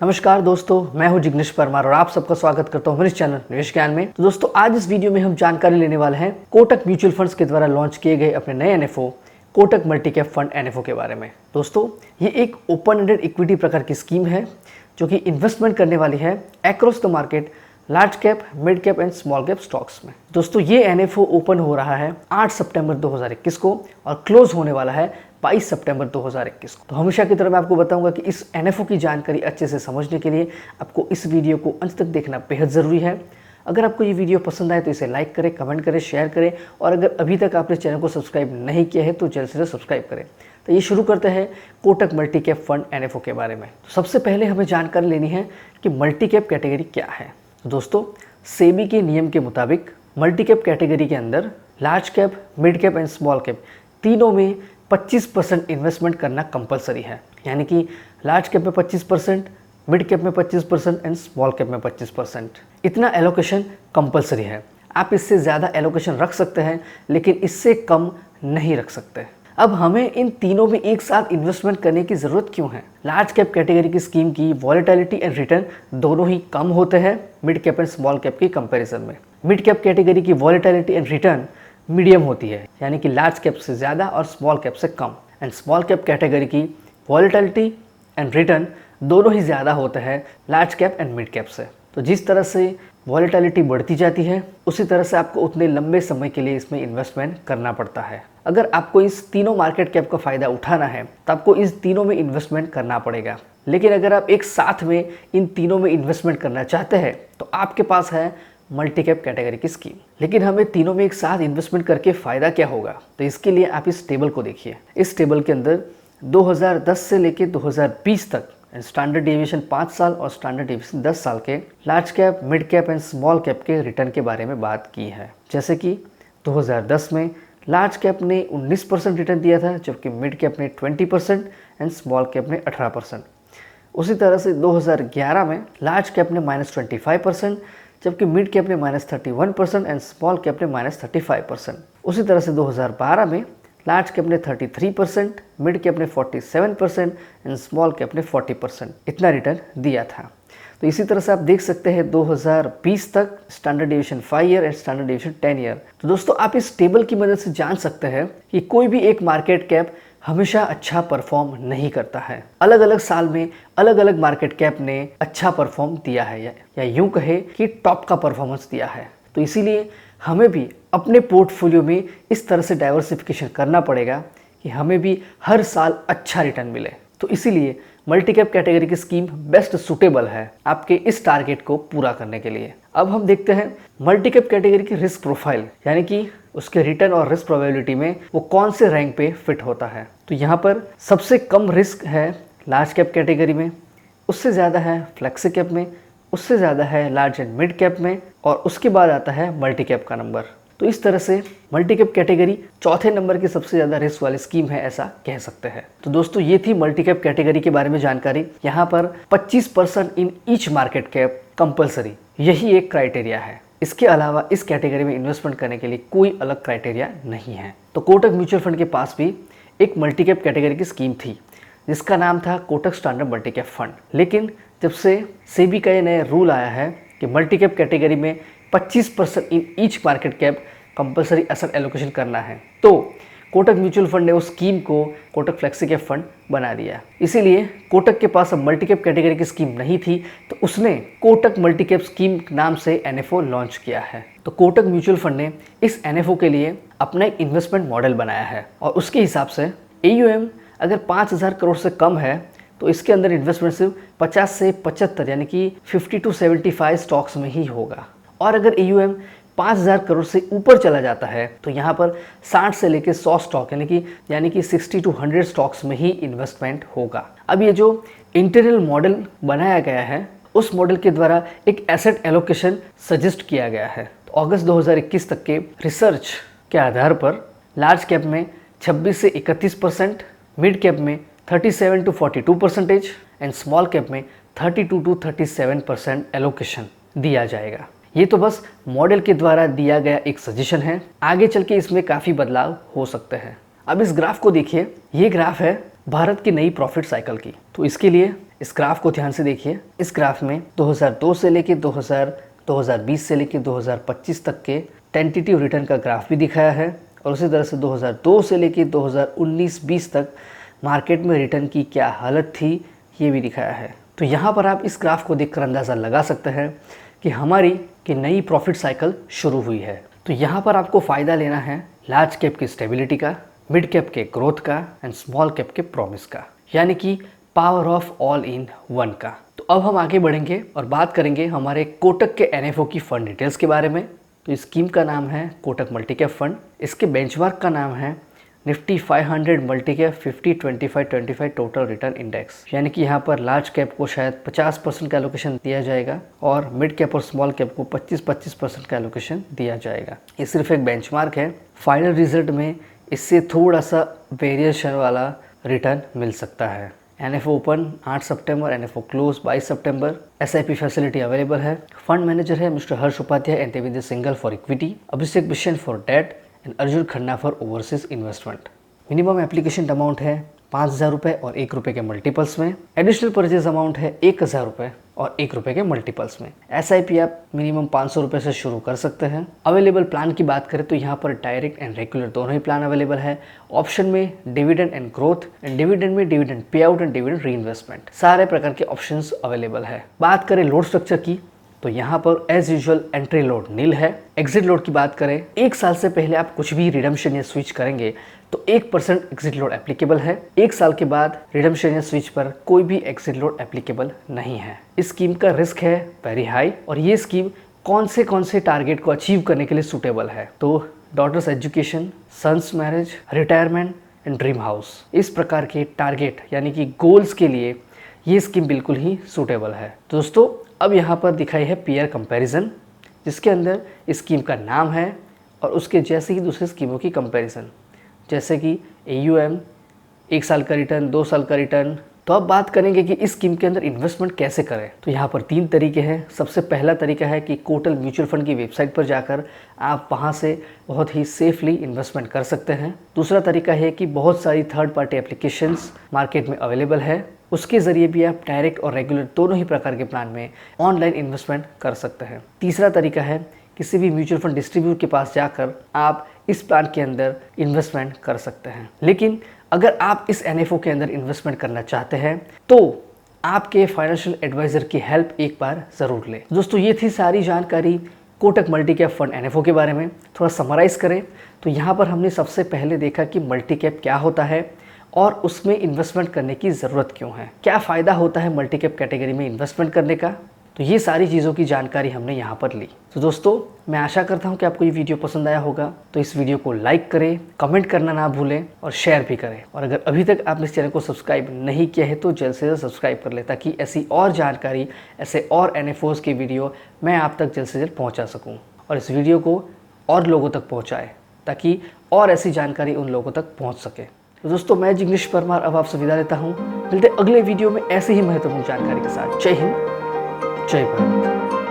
नमस्कार दोस्तों, मैं हूं जिग्नेश परमार और आप सबका स्वागत करता हूं मेरे चैनल निवेश ज्ञान में। तो दोस्तों, आज इस वीडियो में हम जानकारी लेने वाले हैं कोटक म्यूचुअल फंड्स के द्वारा लॉन्च किए गए अपने नए NFO Kotak multi cap fund NFO के बारे में। दोस्तों, ये एक ओपन एंडेड इक्विटी प्रकार की स्कीम है जो कि इन्वेस्टमेंट करने वाली है across the market large cap, mid cap and small cap stocks में। दोस्तों, ये एनएफओ ओपन हो रहा है 8 सितंबर 2021 को और क्लोज होने वाला है 22 सितंबर 2021 को। तो हमेशा की तरह मैं आपको बताऊंगा कि इस एनएफओ की जानकारी अच्छे से समझने के लिए आपको इस वीडियो को अंत तक देखना बेहद ज़रूरी है। अगर आपको ये वीडियो पसंद आए तो इसे लाइक करें, कमेंट करें, शेयर करें और अगर अभी तक आपने चैनल को सब्सक्राइब नहीं किया है तो जल्द से जल्द सब्सक्राइब करें। तो ये शुरू करते हैं Kotak multi cap fund NFO के बारे में। तो सबसे पहले हमें जानकारी लेनी है कि मल्टी कैप कैटेगरी क्या है। तो दोस्तों, सेबी के नियम के मुताबिक मल्टी कैप कैटेगरी के अंदर large cap, mid cap and small cap तीनों में 25% इन्वेस्टमेंट करना कंपलसरी है। यानी कि लार्ज कैप में 25%, मिड कैप में 25% एंड स्मॉल कैप में 25%। इतना एलोकेशन कंपलसरी है। आप इससे ज़्यादा एलोकेशन रख सकते हैं लेकिन इससे कम नहीं रख सकते। अब हमें इन तीनों में एक साथ इन्वेस्टमेंट करने की ज़रूरत क्यों है? लार्ज कैप कैटेगरी की स्कीम की वॉलेटिलिटी एंड रिटर्न दोनों ही कम होते हैं mid cap and small cap की कंपैरिजन में। मिड कैप कैटेगरी की वॉलेटिलिटी एंड रिटर्न मीडियम होती है, यानी कि लार्ज कैप से ज़्यादा और स्मॉल कैप से कम। एंड स्मॉल कैप कैटेगरी की वॉलेटिलिटी एंड रिटर्न दोनों ही ज़्यादा होते हैं large cap and mid cap से। तो जिस तरह से वॉलेटिलिटी बढ़ती जाती है उसी तरह से आपको उतने लंबे समय के लिए इसमें इन्वेस्टमेंट करना पड़ता है। अगर आपको इस तीनों मार्केट कैप का फ़ायदा उठाना है तो आपको इस तीनों में इन्वेस्टमेंट करना पड़ेगा। लेकिन अगर आप एक साथ में इन तीनों में इन्वेस्टमेंट करना चाहते हैं तो आपके पास है मल्टी कैप कैटेगरी की स्कीम। लेकिन हमें तीनों में एक साथ इन्वेस्टमेंट करके फ़ायदा क्या होगा? तो इसके लिए आप इस टेबल को देखिए। इस टेबल के अंदर 2010 से लेकर 2020 तक स्टैंडर्ड डेविएशन 5 साल और स्टैंडर्ड डेविएशन 10 साल के large cap, mid cap and small cap के रिटर्न के बारे में बात की है। जैसे कि 2010 में लार्ज कैप ने 19% रिटर्न दिया था, जबकि मिड कैप ने 20% एंड स्मॉल कैप ने 18%। उसी तरह से 2011 में लार्ज कैप ने -25%, जबकि मिड कैप ने -31% एंड स्मॉल कैप ने -35%। उसी तरह से 2012 में लार्ज कैप ने 33%, मिड कैप ने 47% एंड स्मॉल कैप ने 40%। इतना रिटर्न दिया था। तो इसी तरह से आप देख सकते हैं 2020 तक standard deviation 5 year and standard deviation 10 year. तो दोस्तों, आप इस टेबल की मदद से जान सकते हैं कि कोई भी एक मार्केट कैप हमेशा अच्छा परफॉर्म नहीं करता है। अलग अलग साल में अलग अलग मार्केट कैप ने अच्छा परफॉर्म दिया है या यूं कहे कि टॉप का परफॉर्मेंस दिया है। तो इसीलिए हमें भी अपने पोर्टफोलियो में इस तरह से डाइवर्सिफिकेशन करना पड़ेगा कि हमें भी हर साल अच्छा रिटर्न मिले। तो इसीलिए मल्टी कैप कैटेगरी की स्कीम बेस्ट सूटेबल है आपके इस टारगेट को पूरा करने के लिए। अब हम देखते हैं मल्टी कैप कैटेगरी की रिस्क प्रोफाइल, यानी कि उसके रिटर्न और रिस्क प्रोबेबिलिटी में वो कौन से रैंक पे फिट होता है। तो यहाँ पर सबसे कम रिस्क है लार्ज कैप कैटेगरी में, उससे ज़्यादा है फ्लेक्सी कैप में, उससे ज़्यादा है लार्ज एंड मिड कैप में और उसके बाद आता है मल्टी कैप का नंबर। तो इस तरह से मल्टी कैप कैटेगरी चौथे नंबर की सबसे ज़्यादा रिस्क वाली स्कीम है, ऐसा कह सकते हैं। तो दोस्तों, ये थी मल्टी कैप कैटेगरी के बारे में जानकारी। यहाँ पर 25% in each market cap compulsory, यही एक क्राइटेरिया है। इसके अलावा इस कैटेगरी में इन्वेस्टमेंट करने के लिए कोई अलग क्राइटेरिया नहीं है। तो कोटक म्यूचुअल फंड के पास भी एक मल्टी कैप कैटेगरी की स्कीम थी जिसका नाम था Kotak standard multi cap fund. लेकिन जब से सेबी का ये नया रूल आया है कि मल्टी कैप कैटेगरी में 25% in each market cap compulsory asset allocation करना है, तो कोटक म्यूचुअल फंड ने उस स्कीम को कोटक फ्लेक्सी कैप फंड बना दिया। इसीलिए कोटक के पास अब मल्टी कैप कैटेगरी की स्कीम नहीं थी तो उसने कोटक मल्टी कैप स्कीम नाम से एनएफओ लॉन्च किया है। तो कोटक म्यूचुअल फंड ने इस एनएफओ के लिए अपना एक इन्वेस्टमेंट मॉडल बनाया है और उसके हिसाब से AUM अगर 5,000 करोड़ से कम है तो इसके अंदर इन्वेस्टमेंट सिर्फ 50 से 75 यानी कि 50 to 75 स्टॉक्स में ही होगा। और अगर AUM 5,000 करोड़ से ऊपर चला जाता है तो यहाँ पर 60 से लेकर 100 स्टॉक यानी कि 60 to 100 स्टॉक्स में ही इन्वेस्टमेंट होगा। अब ये जो इंटरनल मॉडल बनाया गया है उस मॉडल के द्वारा एक एसेट एलोकेशन सजेस्ट किया गया है। तो अगस्त 2021 तक के रिसर्च के आधार पर लार्ज कैप में 26 से 31%, मिड कैप में 37 to 42% एंड स्मॉल कैप में 32 to 37% एलोकेशन दिया जाएगा। ये तो बस मॉडल के द्वारा दिया गया एक सजेशन है, आगे चल के इसमें काफ़ी बदलाव हो सकते हैं। अब इस ग्राफ को देखिए, ये ग्राफ है भारत की नई प्रॉफिट साइकिल की। तो इसके लिए इस ग्राफ को ध्यान से देखिए। इस ग्राफ में 2002 से लेके 2020 से लेके 2025 तक के टेंटेटिव रिटर्न का ग्राफ भी दिखाया है और उसी तरह से 2002 से लेके 2019-20 तक मार्केट में रिटर्न की क्या हालत थी ये भी दिखाया है। तो यहाँ पर आप इस ग्राफ को देखकर अंदाज़ा लगा सकते हैं कि हमारी नई प्रॉफिट साइकिल शुरू हुई है। तो यहाँ पर आपको फ़ायदा लेना है लार्ज कैप की स्टेबिलिटी का, मिड कैप के ग्रोथ का एंड स्मॉल कैप के प्रॉमिस का, यानी कि power of all in one का। तो अब हम आगे बढ़ेंगे और बात करेंगे हमारे कोटक के एनएफओ की फंड डिटेल्स के बारे में। तो इस स्कीम का नाम है कोटक मल्टीकैप फंड। इसके बेंचमार्क का नाम है Nifty 500 multicap 50-25-25 total return index, यानी कि यहाँ पर लार्ज कैप को शायद 50% का एलोकेशन दिया जाएगा और मिड कैप और स्मॉल कैप को 25% का एलोकेशन दिया जाएगा। ये सिर्फ एक बेंचमार्क है। फाइनल रिजल्ट में इससे थोड़ा सा वेरिएशन वाला रिटर्न मिल सकता है। एनएफओ ओपन 8 सितंबर, एनएफओ क्लोज 22 सितंबर। एसआईपी फैसिलिटी अवेलेबल है। फंड मैनेजर है mister Harsh Upadhyay and Devendra Singhal for equity, Abhishek Bishan for debt and Arjun Khanna for overseas investment. Minimum application amount है 5,000 रुपये और 1 रुपये के मल्टीपल्स में। एडिशनल परचेज अमाउंट है 1,000 रुपये और 1 रुपये के मल्टीपल्स में। एसआईपी आप मिनिमम 500 रुपये से शुरू कर सकते हैं। अवेलेबल प्लान की बात करें तो यहाँ पर डायरेक्ट एंड रेगुलर दोनों ही प्लान अवेलेबल है। ऑप्शन में dividend and growth and dividend में dividend pay out and dividend री इन्वेस्टमेंट, सारे प्रकार के ऑप्शंस अवेलेबल है। बात करें लोड स्ट्रक्चर की तो यहाँ पर एज यूजुअल एंट्री लोड नील है। एग्जिट लोड की बात करें, 1 साल से पहले आप कुछ भी रिडम्पशन या स्विच करेंगे तो 1% एग्जिट लोड एप्लीकेबल है। 1 साल के बाद रिडम्पशन या स्विच पर कोई भी एग्जिट लोड एप्लीकेबल नहीं है। इस स्कीम का रिस्क है वेरी हाई और ये स्कीम कौन से टारगेट को अचीव करने के लिए सूटेबल है, तो daughter's education, son's marriage, retirement and dream house, इस प्रकार के टारगेट यानी कि गोल्स के लिए ये स्कीम बिल्कुल ही सूटेबल है। तो दोस्तों अब यहाँ पर दिखाई है पीयर कंपैरिजन, जिसके अंदर इस स्कीम का नाम है और उसके जैसे ही दूसरी स्कीमों की कंपैरिजन, जैसे कि AUM, 1 साल का रिटर्न, 2 साल का रिटर्न। तो अब बात करेंगे कि इस स्कीम के अंदर इन्वेस्टमेंट कैसे करें। तो यहाँ पर 3 तरीके हैं। सबसे पहला तरीका है कि कोटक म्यूचुअल फंड की वेबसाइट पर जाकर आप वहाँ से बहुत ही सेफली इन्वेस्टमेंट कर सकते हैं। दूसरा तरीका है कि बहुत सारी थर्ड पार्टी एप्लीकेशंस मार्केट में अवेलेबल है, उसके ज़रिए भी आप डायरेक्ट और रेगुलर दोनों ही प्रकार के प्लान में ऑनलाइन इन्वेस्टमेंट कर सकते हैं। तीसरा तरीका है किसी भी म्यूचुअल फंड डिस्ट्रीब्यूटर के पास जाकर आप इस प्लान के अंदर इन्वेस्टमेंट कर सकते हैं। लेकिन अगर आप इस एनएफओ के अंदर इन्वेस्टमेंट करना चाहते हैं तो आपके फाइनेंशियल एडवाइज़र की हेल्प एक बार ज़रूर लें। दोस्तों ये थी सारी जानकारी कोटक मल्टीकैप फंड एनएफओ के बारे में। थोड़ा समराइज़ करें तो यहाँ पर हमने सबसे पहले देखा कि मल्टीकैप क्या होता है और उसमें इन्वेस्टमेंट करने की ज़रूरत क्यों है, क्या फ़ायदा होता है मल्टीकैप कैटेगरी में इन्वेस्टमेंट करने का। तो ये सारी चीज़ों की जानकारी हमने यहाँ पर ली। तो दोस्तों मैं आशा करता हूँ कि आपको ये वीडियो पसंद आया होगा। तो इस वीडियो को लाइक करें, कमेंट करना ना भूलें और शेयर भी करें। और अगर अभी तक आपने इस चैनल को सब्सक्राइब नहीं किया है तो जल्द से जल्द सब्सक्राइब कर लें, ताकि ऐसी और जानकारी, ऐसे और एनएफओस की वीडियो मैं आप तक जल्द से जल्द पहुँचा सकूँ और इस वीडियो को और लोगों तक पहुँचाए, ताकि और ऐसी जानकारी उन लोगों तक पहुँच सके। तो दोस्तों मैं जिग्नेश परमार अब आपसे विदा लेता हूँ। मिलते अगले वीडियो में ऐसे ही महत्वपूर्ण जानकारी के साथ। जय हिंद, जय भारत।